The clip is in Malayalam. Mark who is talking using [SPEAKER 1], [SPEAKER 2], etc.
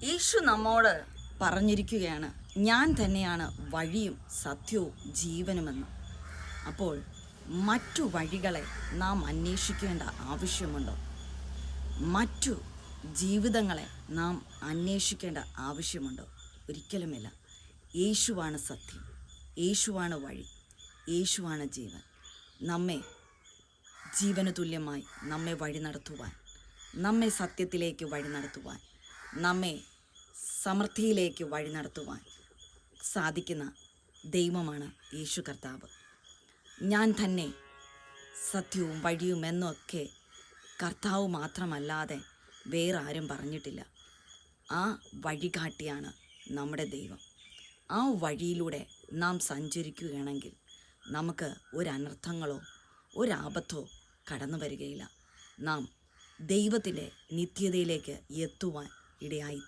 [SPEAKER 1] യേശു നമ്മോട് പറഞ്ഞിരിക്കുകയാണ്, ഞാൻ തന്നെയാണ് വഴിയും സത്യവും ജീവനുമെന്ന്. അപ്പോൾ മറ്റു വഴികളെ നാം അന്വേഷിക്കേണ്ട ആവശ്യമുണ്ടോ? മറ്റു ജീവിതങ്ങളെ നാം അന്വേഷിക്കേണ്ട ആവശ്യമുണ്ടോ? ഒരിക്കലുമില്ല. യേശുവാണ് സത്യം, യേശുവാണ് വഴി, യേശുവാണ് ജീവൻ. നമ്മെ ജീവന് തുല്യമായി നമ്മെ വഴി നടത്തുവാൻ, നമ്മെ സത്യത്തിലേക്ക് വഴി നടത്തുവാൻ, നമ്മെ സമൃദ്ധിയിലേക്ക് വഴി നടത്തുവാൻ സാധിക്കുന്ന ദൈവമാണ് യേശു കർത്താവ്. ഞാൻ തന്നെ സത്യവും വഴിയും എന്നൊക്കെ കർത്താവ് മാത്രമല്ലാതെ വേറെ ആരും പറഞ്ഞിട്ടില്ല. ആ വഴികാട്ടിയാണ് നമ്മുടെ ദൈവം. ആ വഴിയിലൂടെ നാം സഞ്ചരിക്കുകയാണെങ്കിൽ നമുക്ക് ഒരനർത്ഥങ്ങളോ ഒരാപത്തോ കടന്നു വരികയില്ല. നാം ദൈവത്തിൻ്റെ നിത്യതയിലേക്ക് എത്തുവാൻ ഇടയായിത്തീരും.